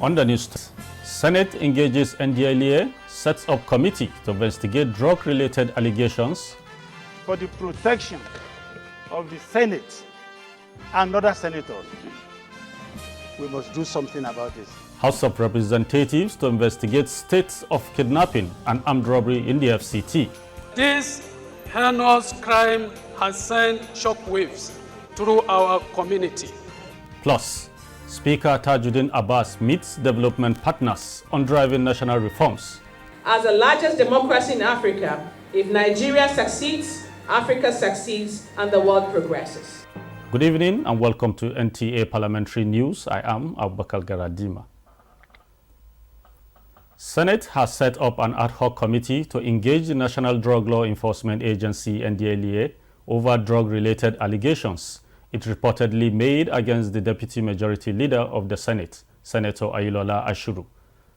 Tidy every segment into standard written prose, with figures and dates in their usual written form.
On the news, Senate engages NDLEA, sets up committee to investigate drug-related allegations. For the protection of the Senate and other senators, we must do something about this. House of Representatives to investigate states of kidnapping and armed robbery in the FCT. This heinous crime has sent shockwaves through our community. Plus, Speaker Tajuddin Abbas meets development partners on driving national reforms. As the largest democracy in Africa, if Nigeria succeeds, Africa succeeds, and the world progresses. Good evening and welcome to NTA Parliamentary News. I am Abubakar Garadima. Senate has set up an ad hoc committee to engage the National Drug Law Enforcement Agency (NDLEA) over drug-related allegations it reportedly made against the Deputy Majority Leader of the Senate, Senator Ayilola Ashuru.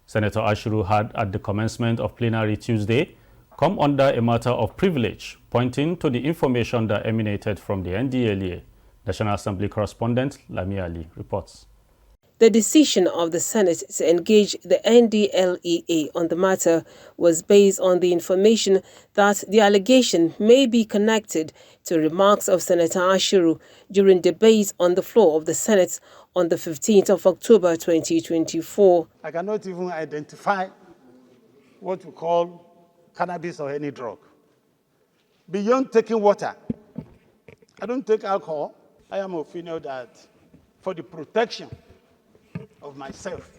Senator Ashuru had, at the commencement of plenary Tuesday, come under a matter of privilege, pointing to the information that emanated from the NDLEA. National Assembly correspondent Lami Ali reports. The decision of the Senate to engage the NDLEA on the matter was based on the information that the allegation may be connected to remarks of Senator Ashuru during debate on the floor of the Senate on the 15th of October 2024. I cannot even identify what we call cannabis or any drug. Beyond taking water, I don't take alcohol. I am of opinion that for the protection of myself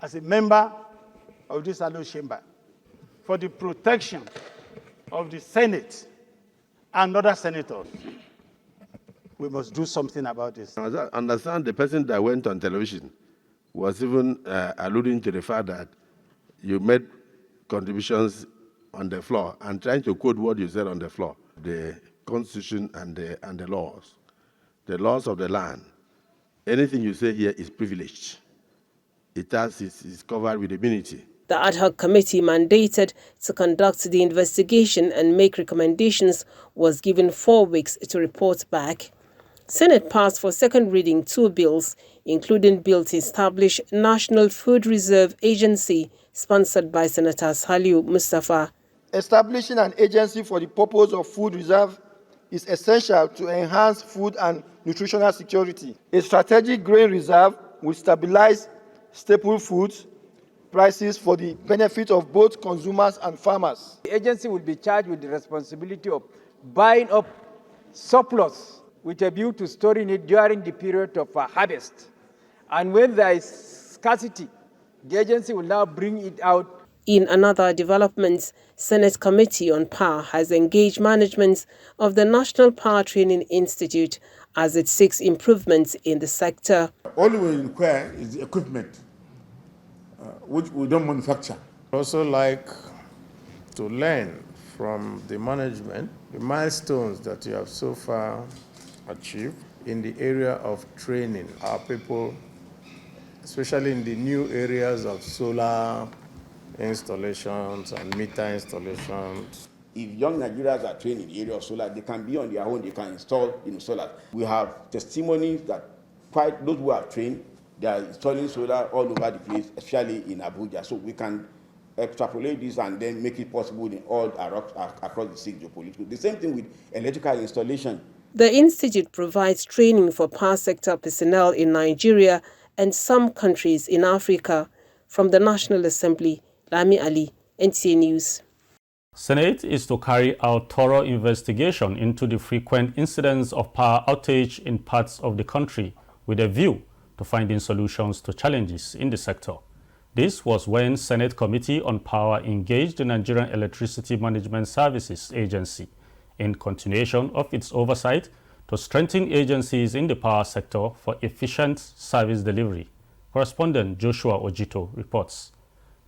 as a member of this Allo Chamber, for the protection of the Senate and other senators, we must do something about this. I understand the person that went on television was even alluding to the fact that you made contributions on the floor and trying to quote what you said on the floor, the Constitution and the laws of the land. Anything you say here is privileged. It's covered with immunity. The ad hoc committee mandated to conduct the investigation and make recommendations was given 4 weeks to report back. Senate passed for second reading 2 bills, including bill to establish National Food Reserve Agency, sponsored by Senator Saliu Mustafa. Establishing an agency for the purpose of food reserve is essential to enhance food and nutritional security. A strategic grain reserve will stabilize staple foods prices for the benefit of both consumers and farmers. The agency will be charged with the responsibility of buying up surplus with a view to storing it during the period of harvest. And when there is scarcity, the agency will now bring it out. In another development, Senate Committee on Power has engaged management of the National Power Training Institute as it seeks improvements in the sector. All we require is the equipment, which we don't manufacture. I also like to learn from the management the milestones that you have so far achieved in the area of training our people, especially in the new areas of solar installations and meter installations. If young Nigerians are trained in the area of solar, they can be on their own, they can install solar. We have testimonies that quite those who are trained, they are installing solar all over the place, especially in Abuja. So we can extrapolate this and then make it possible in all across the state geopolitical. The same thing with electrical installation. The institute provides training for power sector personnel in Nigeria and some countries in Africa. From the National Assembly, Lami Ali, NTA News. Senate is to carry out thorough investigation into the frequent incidents of power outage in parts of the country with a view to finding solutions to challenges in the sector. This was when Senate Committee on Power engaged the Nigerian Electricity Management Services Agency in continuation of its oversight to strengthen agencies in the power sector for efficient service delivery. Correspondent Joshua Ojito reports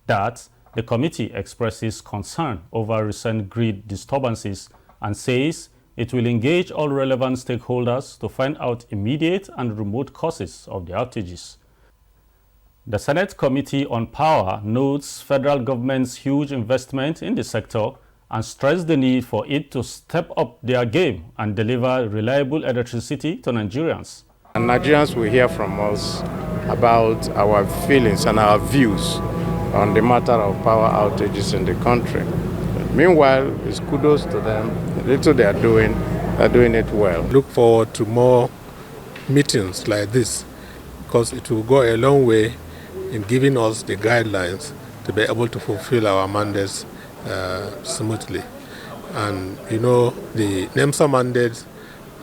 that the committee expresses concern over recent grid disturbances and says it will engage all relevant stakeholders to find out immediate and remote causes of the outages. The Senate Committee on Power notes federal government's huge investment in the sector and stressed the need for it to step up their game and deliver reliable electricity to Nigerians. And Nigerians will hear from us about our feelings and our views on the matter of power outages in the country. Meanwhile, it's kudos to them. The little they're doing it well. Look forward to more meetings like this because it will go a long way in giving us the guidelines to be able to fulfill our mandates smoothly. And you know, the NEMSA mandate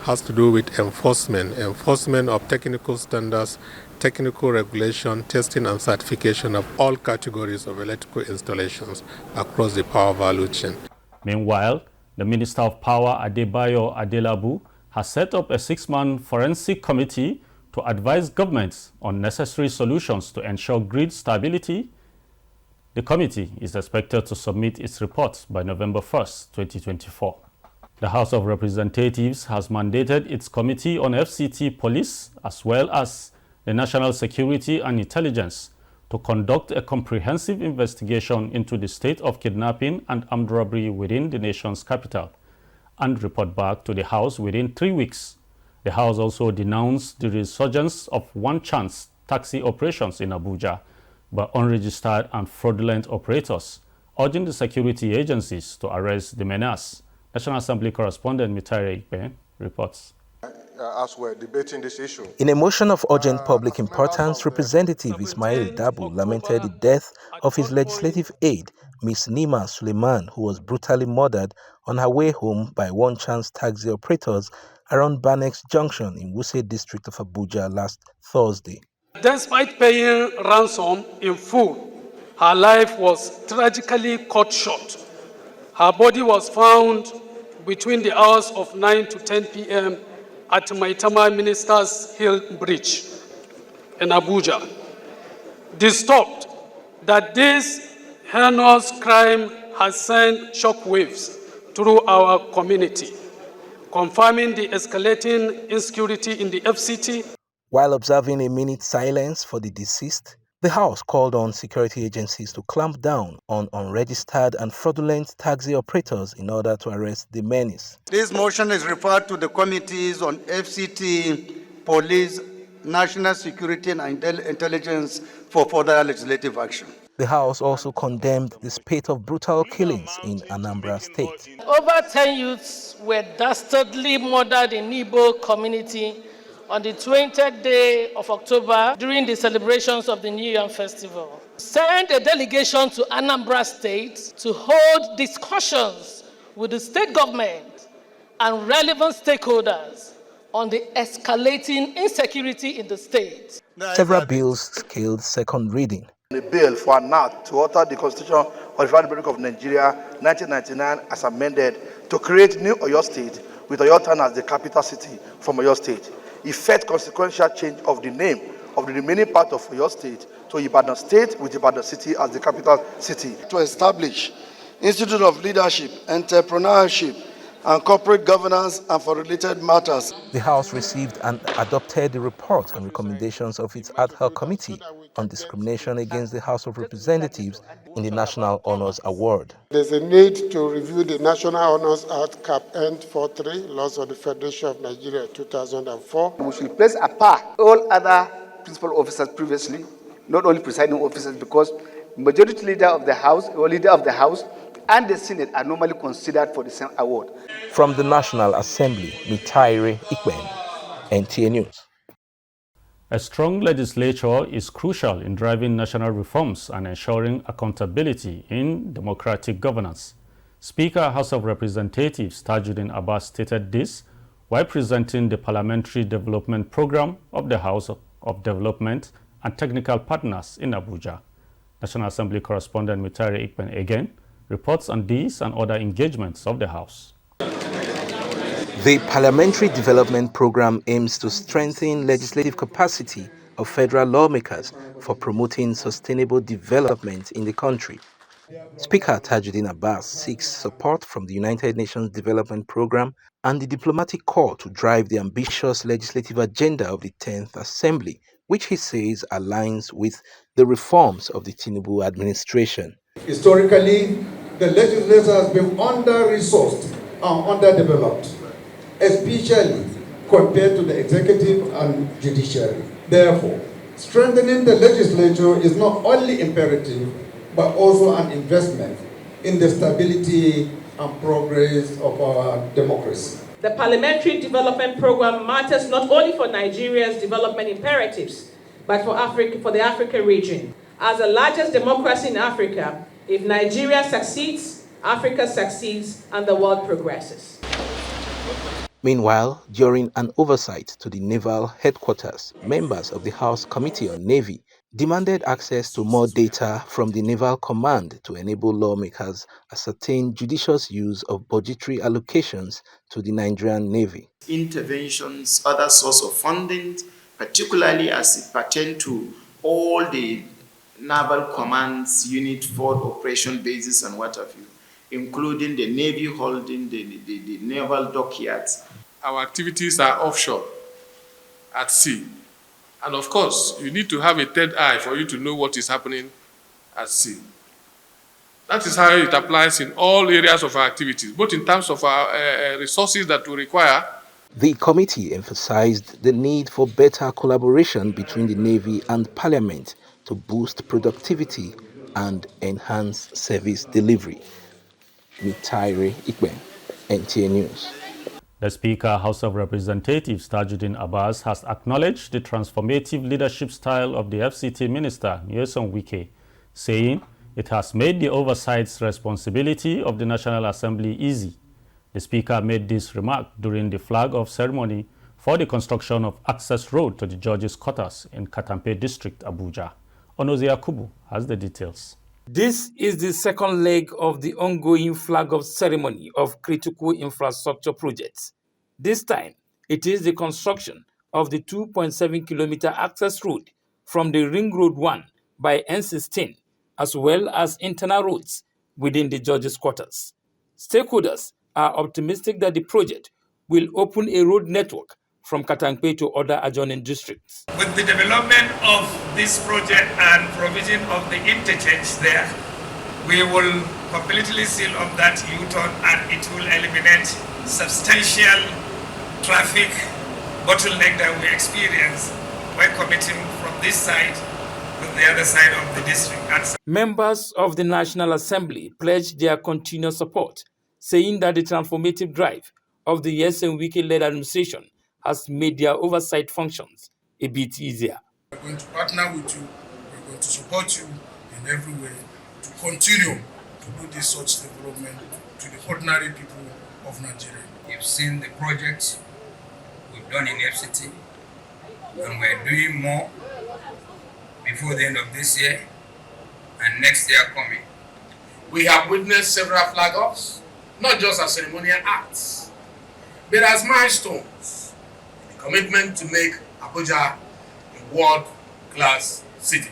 has to do with enforcement of technical standards, technical regulation, testing and certification of all categories of electrical installations across the power value chain. Meanwhile, the Minister of Power, Adebayo Adelabu, has set up a 6-man forensic committee to advise governments on necessary solutions to ensure grid stability. The committee is expected to submit its report by November 1st, 2024. The House of Representatives has mandated its Committee on FCT Police as well as the National Security and Intelligence to conduct a comprehensive investigation into the state of kidnapping and armed robbery within the nation's capital and report back to the House within 3 weeks. The House also denounced the resurgence of one-chance taxi operations in Abuja by unregistered and fraudulent operators, urging the security agencies to arrest the menace. National Assembly correspondent Mitari Ikpe reports. As we're debating this issue. In a motion of urgent public importance, Representative Ismail Dabu lamented the death of his legislative aide, Ms. Nima Suleiman, who was brutally murdered on her way home by one-chance taxi operators around Banex Junction in Wuse district of Abuja last Thursday. Despite paying ransom in full, her life was tragically cut short. Her body was found between the hours of 9 to 10 p.m. at Maitama Ministers Hill Bridge in Abuja. Disturbed that this heinous crime has sent shockwaves through our community, confirming the escalating insecurity in the FCT. While observing a minute silence for the deceased, the House called on security agencies to clamp down on unregistered and fraudulent taxi operators in order to arrest the menace. This motion is referred to the committees on FCT, Police, National Security and Intelligence for further legislative action. The House also condemned the spate of brutal killings in Anambra State. Over 10 youths were dastardly murdered in Igbo community on the 20th day of October during the celebrations of the New Yam Festival. Send a delegation to Anambra State to hold discussions with the state government and relevant stakeholders on the escalating insecurity in the state. Several bills scaled second reading. The bill for an act to alter the Constitution of the Federal Republic of Nigeria, 1999, as amended, to create New Oyo State with Oyo Town as the capital city from Oyo State. Effect consequential change of the name of the remaining part of Oyo State to Ibadan State with Ibadan City as the capital city. To establish Institute of Leadership, Entrepreneurship, and Corporate Governance and for related matters. The House received and adopted the report and recommendations of its ad hoc committee on discrimination against the House of Representatives in the National Honours Award. There's a need to review the National Honours Act Cap End 43, Laws of the Federation of Nigeria 2004. We should place apart all other principal officers previously, not only presiding officers, because majority leader of the House or leader of the House and the Senate are normally considered for the same award. From the National Assembly, Mitari Ikben, NTA News. A strong legislature is crucial in driving national reforms and ensuring accountability in democratic governance. Speaker, House of Representatives Tajuddin Abbas stated this while presenting the Parliamentary Development Program of the House of Development and Technical Partners in Abuja. National Assembly correspondent Mitari Ikben again reports on these and other engagements of the House. The Parliamentary Development Program aims to strengthen legislative capacity of federal lawmakers for promoting sustainable development in the country. Speaker Tajuddin Abbas seeks support from the United Nations Development Program and the diplomatic corps to drive the ambitious legislative agenda of the 10th Assembly, which he says aligns with the reforms of the Tinubu administration. Historically, the legislature has been under-resourced and underdeveloped, especially compared to the executive and judiciary. Therefore, Strengthening the legislature is not only imperative, but also an investment in the stability and progress of our democracy. The Parliamentary Development Program matters not only for Nigeria's development imperatives, but for the African region. As the largest democracy in Africa, if Nigeria succeeds, Africa succeeds, and the world progresses. Meanwhile, during an oversight to the naval headquarters, members of the House Committee on Navy demanded access to more data from the Naval Command to enable lawmakers ascertain judicious use of budgetary allocations to the Nigerian Navy. Interventions, other source of funding, particularly as it pertains to all the naval commands, unit, forward operation bases and what have you, including the Navy holding, the naval dockyards. Our activities are offshore, at sea. And of course, you need to have a third eye for you to know what is happening at sea. That is how it applies in all areas of our activities, both in terms of our resources that we require. The committee emphasized the need for better collaboration between the Navy and Parliament to boost productivity and enhance service delivery. Mitaire Ikben, NTA News. The Speaker, House of Representatives Tajuddin Abbas, has acknowledged the transformative leadership style of the FCT Minister, Nyesom Wike, saying it has made the oversight responsibility of the National Assembly easy. The Speaker made this remark during the flag-off ceremony for the construction of access road to the judges' quarters in Katampe District, Abuja. Onoze Yakubu has the details. This is the second leg of the ongoing flag-off ceremony of critical infrastructure projects. This time, it is the construction of the 2.7-kilometer access road from the Ring Road 1 by N16, as well as internal roads within the judges' quarters. Stakeholders are optimistic that the project will open a road network from Katampe to other adjoining districts. With the development of this project and provision of the interchange there, we will completely seal up that U-turn and it will eliminate substantial traffic bottleneck that we experience by commuting from this side to the other side of the district. Members of the National Assembly pledged their continued support, saying that the transformative drive of the Nyesom Wike-led administration has made their oversight functions a bit easier. We're going to partner with you, we're going to support you in every way to continue to do this such development to the ordinary people of Nigeria. You've seen the projects we've done in FCT, and we're doing more before the end of this year and next year coming. We have witnessed several flag-offs, not just as ceremonial acts, but as milestones. Commitment to make Abuja a world-class city.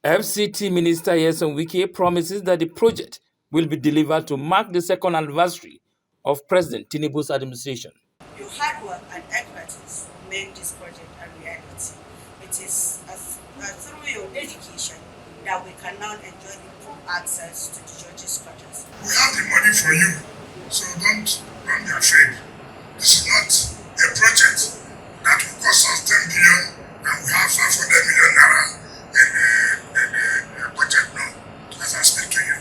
FCT Minister Nyesom Wike promises that the project will be delivered to mark the second anniversary of President Tinubu's administration. Your hard work and expertise made this project a reality. It is through your dedication that we can now enjoy the full access to the judges' quarters. We have the money for you, so don't be afraid. This is not a project that will cost us 10 billion and we have 500 million naira in the budget now. As I speak to you,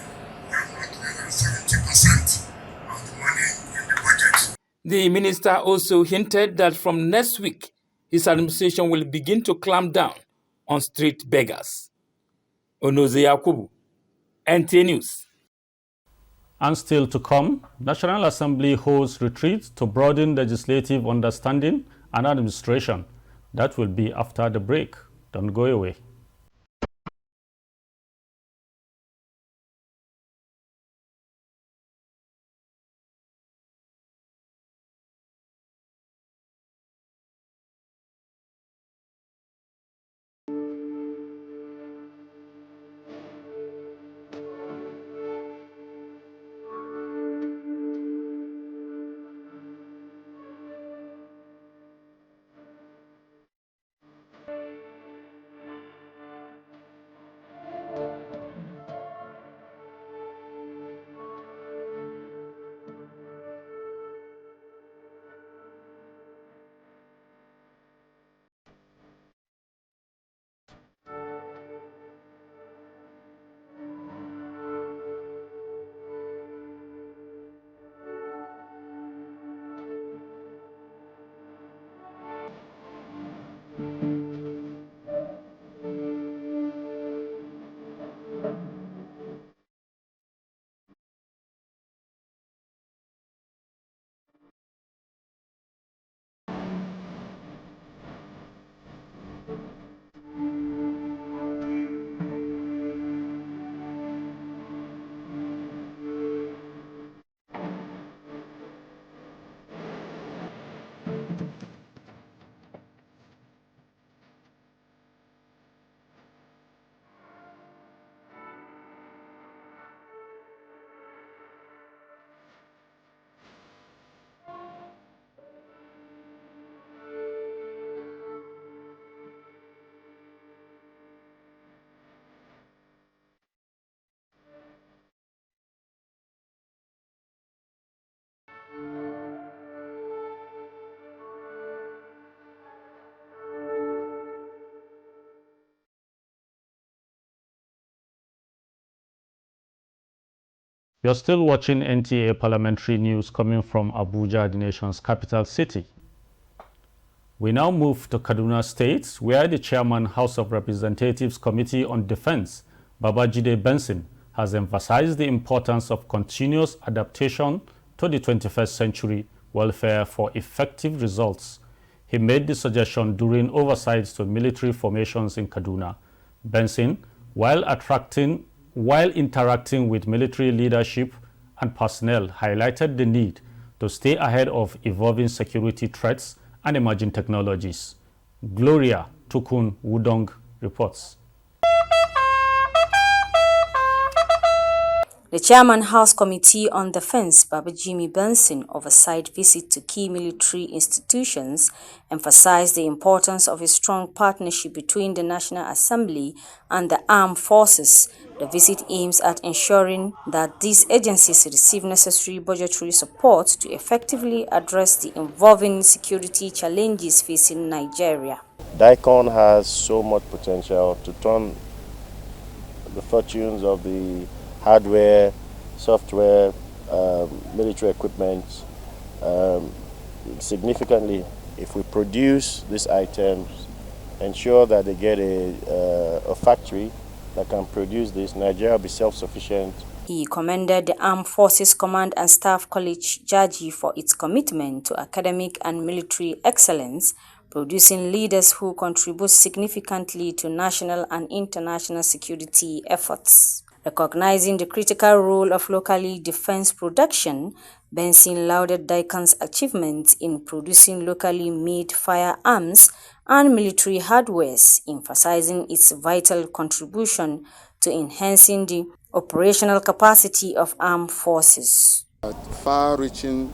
we have not less than 70% of the money in the budget. The minister also hinted that from next week, his administration will begin to clamp down on street beggars. Onoze Yakubu, NTA News. And still to come, National Assembly holds retreat to broaden legislative understanding and administration. That will be after the break. Don't go away. You're still watching NTA Parliamentary News coming from Abuja, the nation's capital city. We now move to Kaduna State, where the chairman, House of Representatives Committee on Defense, Babajide Benson, has emphasized the importance of continuous adaptation to the 21st century welfare for effective results. He made the suggestion during oversight to military formations in Kaduna. Benson, while interacting with military leadership and personnel, highlighted the need to stay ahead of evolving security threats and emerging technologies. Gloria Tukun Wudong reports. The Chairman House Committee on Defense, Babajimi Benson, oversight visit to key military institutions, emphasized the importance of a strong partnership between the National Assembly and the armed forces. The visit aims at ensuring that these agencies receive necessary budgetary support to effectively address the evolving security challenges facing Nigeria. DICON has so much potential to turn the fortunes of the hardware, software, military equipment significantly. If we produce these items, ensure that they get a factory that can produce this, Nigeria will be self-sufficient. He commended the Armed Forces Command and Staff College, JAGI, for its commitment to academic and military excellence, producing leaders who contribute significantly to national and international security efforts. Recognizing the critical role of locally defense production, Benson lauded DICON's achievements in producing locally made firearms and military hardwares, emphasizing its vital contribution to enhancing the operational capacity of armed forces. Far-reaching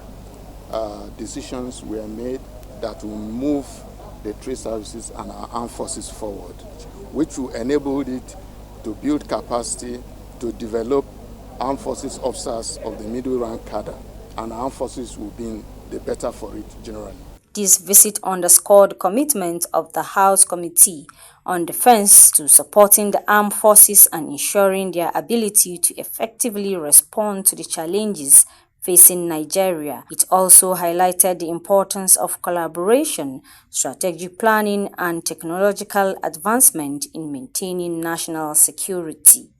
decisions were made that will move the trade services and our armed forces forward, which will enable it to build capacity to develop armed forces officers of the middle rank cadre, and armed forces will be the better for it generally. This visit underscored the commitment of the House Committee on Defense to supporting the armed forces and ensuring their ability to effectively respond to the challenges facing Nigeria. It also highlighted the importance of collaboration, strategic planning, and technological advancement in maintaining national security.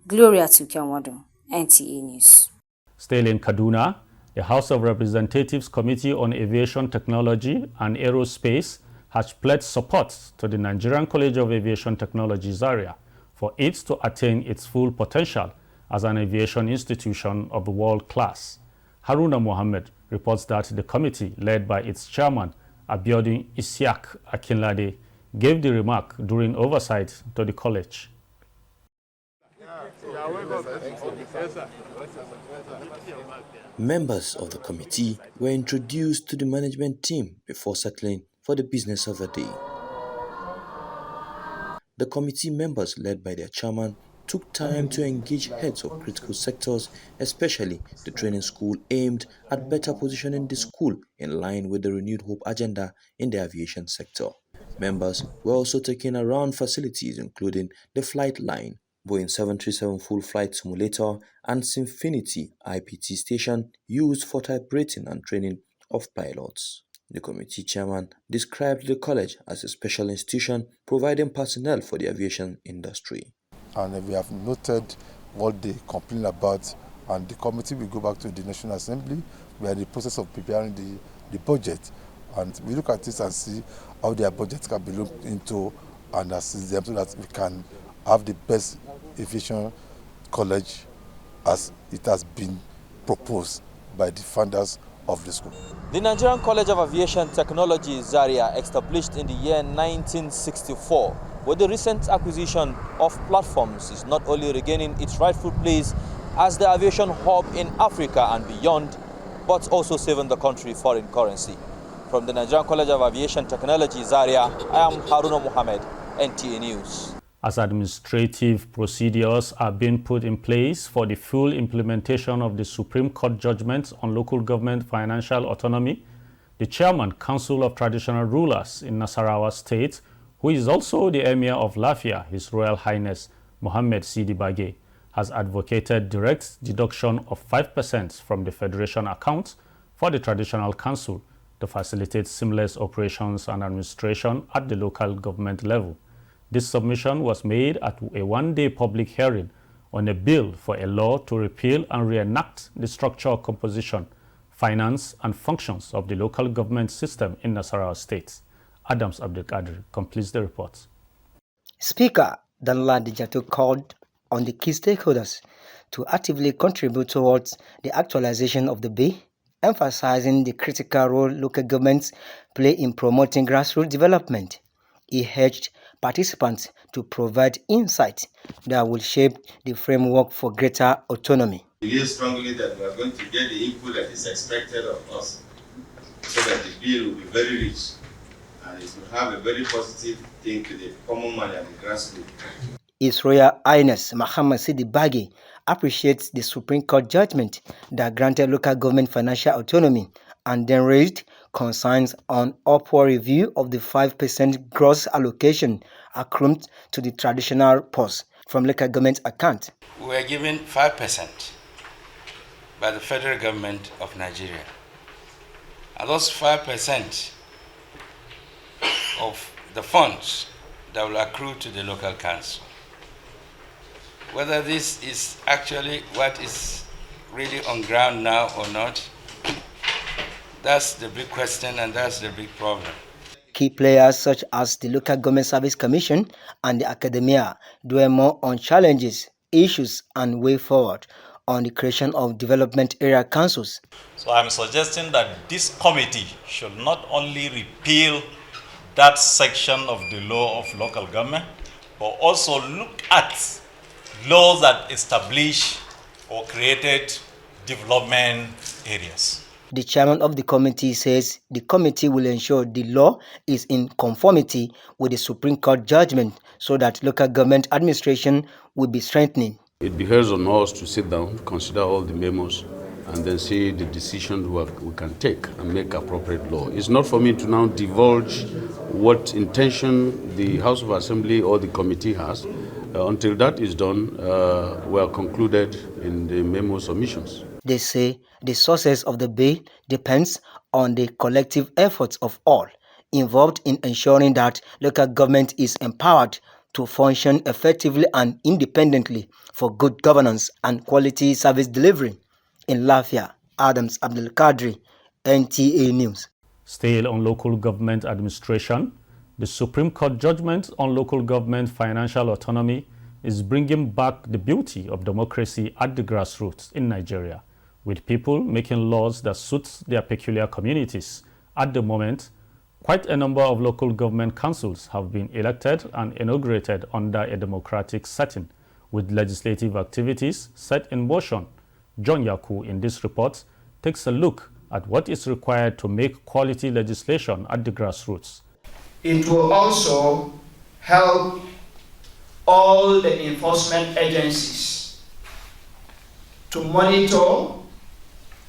Gloria Tukyanwadu, NTA News. Still in Kaduna, the House of Representatives Committee on Aviation Technology and Aerospace has pledged support to the Nigerian College of Aviation Technology Zaria for it to attain its full potential as an aviation institution of world class. Haruna Mohammed reports that the committee, led by its chairman, Abiodun Isiaq Akinlade, gave the remark during oversight to the college. Members of the committee were introduced to the management team before settling for the business of the day. The committee members, led by their chairman, took time to engage heads of critical sectors, especially the training school, aimed at better positioning the school in line with the renewed hope agenda in the aviation sector. Members were also taken around facilities including the flight line, Boeing 737 full flight simulator, and Symfinity IPT station used for type rating and training of pilots. The committee chairman described the college as a special institution providing personnel for the aviation industry. And we have noted what they complain about, and the committee will go back to the National Assembly. We are in the process of preparing the budget, and we look at this and see how their budget can be looked into and assist them so that we can have the best aviation college as it has been proposed by the founders of the school. The Nigerian College of Aviation Technology Zaria, established in the year 1964, with the recent acquisition of platforms, is not only regaining its rightful place as the aviation hub in Africa and beyond, but also saving the country foreign currency. From the Nigerian College of Aviation Technology Zaria, I am Haruna Mohammed, NTA News. As administrative procedures are being put in place for the full implementation of the Supreme Court judgment on local government financial autonomy, the Chairman, Council of Traditional Rulers in Nasarawa State, who is also the Emir of Lafia, His Royal Highness Mohammed Sidi Bage, has advocated direct deduction of 5% from the Federation account for the traditional council to facilitate seamless operations and administration at the local government level. This submission was made at a one-day public hearing on a bill for a law to repeal and reenact the structural composition, finance, and functions of the local government system in Nasarawa State. Adams Abdelkadir completes the report. Speaker Danla Dijato called on the key stakeholders to actively contribute towards the actualization of the bill, emphasizing the critical role local governments play in promoting grassroots development. He urged participants to provide insight that will shape the framework for greater autonomy. I believe strongly that we are going to get the input that is expected of us so that the bill will be very rich and it will have a very positive thing to the common man and the grassroots. His Royal Highness Muhammad Sidi Bagi appreciates the Supreme Court judgment that granted local government financial autonomy and then raised concerns on upward review of the 5% gross allocation accrued to the traditional purse from local government account. We were given 5% by the federal government of Nigeria. And those 5% of the funds that will accrue to the local council. Whether this is actually what is really on ground now or not, that's the big question and that's the big problem. Key players such as the Local Government Service Commission and the academia dwell more on challenges, issues, and way forward on the creation of development area councils. So I'm suggesting that this committee should not only repeal that section of the law of local government, but also look at laws that establish or created development areas. The chairman of the committee says the committee will ensure the law is in conformity with the Supreme Court judgment so that local government administration will be strengthening. It behoves on us to sit down, consider all the memos, and then see the decisions we can take and make appropriate law. It's not for me to now divulge what intention the House of Assembly or the committee has. Until that is done, we are concluded in the memo submissions. They say the success of the bill depends on the collective efforts of all involved in ensuring that local government is empowered to function effectively and independently for good governance and quality service delivery. In Lafia, Adams Abdelkadir, NTA News. Still on local government administration, the Supreme Court judgment on local government financial autonomy is bringing back the beauty of democracy at the grassroots in Nigeria, with people making laws that suit their peculiar communities. At the moment, quite a number of local government councils have been elected and inaugurated under a democratic setting, with legislative activities set in motion. John Yaku in this report takes a look at what is required to make quality legislation at the grassroots. It will also help all the enforcement agencies to monitor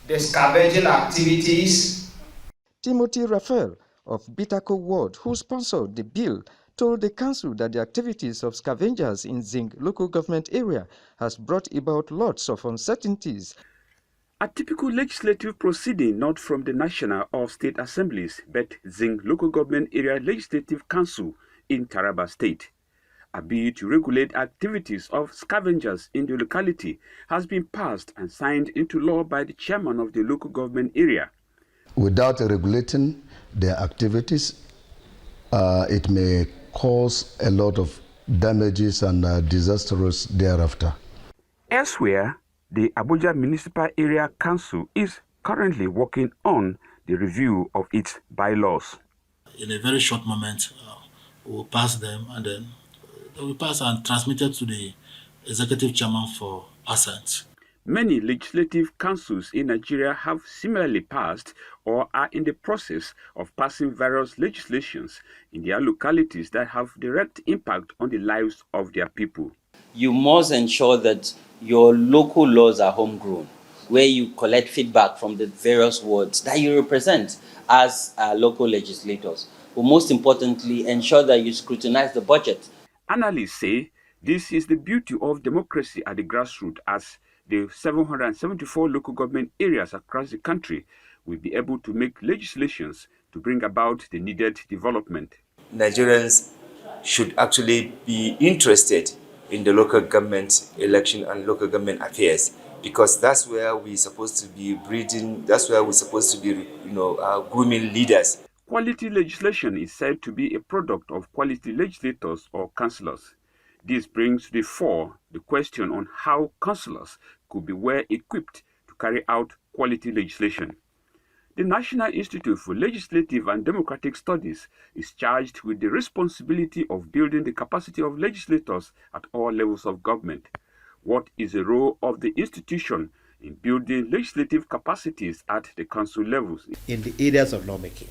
the scavenging activities. Timothy Raphael of Bitako Ward, who sponsored the bill, told the council that the activities of scavengers in Zing local government area has brought about lots of uncertainties. A typical legislative proceeding not from the national or state assemblies, but Zing Local Government Area Legislative Council in Taraba State. A bill to regulate activities of scavengers in the locality has been passed and signed into law by the chairman of the local government area. Without regulating their activities, it may cause a lot of damages and disasters thereafter. Elsewhere, the Abuja Municipal Area Council is currently working on the review of its bylaws. In a very short moment, we will pass them and then they will pass and transmit it to the executive chairman for assent. Many legislative councils in Nigeria have similarly passed or are in the process of passing various legislations in their localities that have direct impact on the lives of their people. You must ensure that your local laws are homegrown, where you collect feedback from the various wards that you represent as local legislators. But most importantly, ensure that you scrutinize the budget. Analysts say This is the beauty of democracy at the grassroots, as the 774 local government areas across the country will be able to make legislations to bring about the needed development. Nigerians should actually be interested in the local government election and local government affairs, because that's where we're supposed to be breeding, that's where we're supposed to be, grooming leaders. Quality legislation is said to be a product of quality legislators or councillors. This brings to the fore the question on how councillors could be well equipped to carry out quality legislation. The National Institute for Legislative and Democratic Studies is charged with the responsibility of building the capacity of legislators at all levels of government. What is the role of the institution in building legislative capacities at the council levels? In the areas of lawmaking,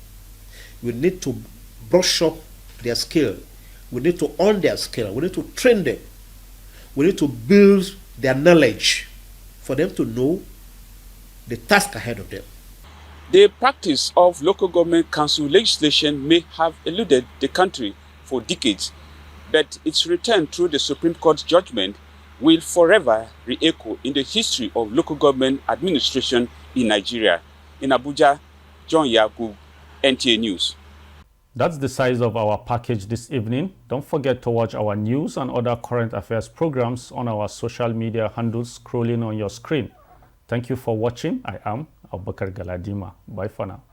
we need to brush up their skill. We need to earn their skill. We need to train them. We need to build their knowledge for them to know the task ahead of them. The practice of local government council legislation may have eluded the country for decades, but its return through the Supreme Court judgment will forever re-echo in the history of local government administration in Nigeria. In Abuja, John Yagu, NTA News. That's the size of our package this evening. Don't forget to watch our news and other current affairs programs on our social media handles scrolling on your screen. Thank you for watching. I am Abubakar Galadima. Bye for now.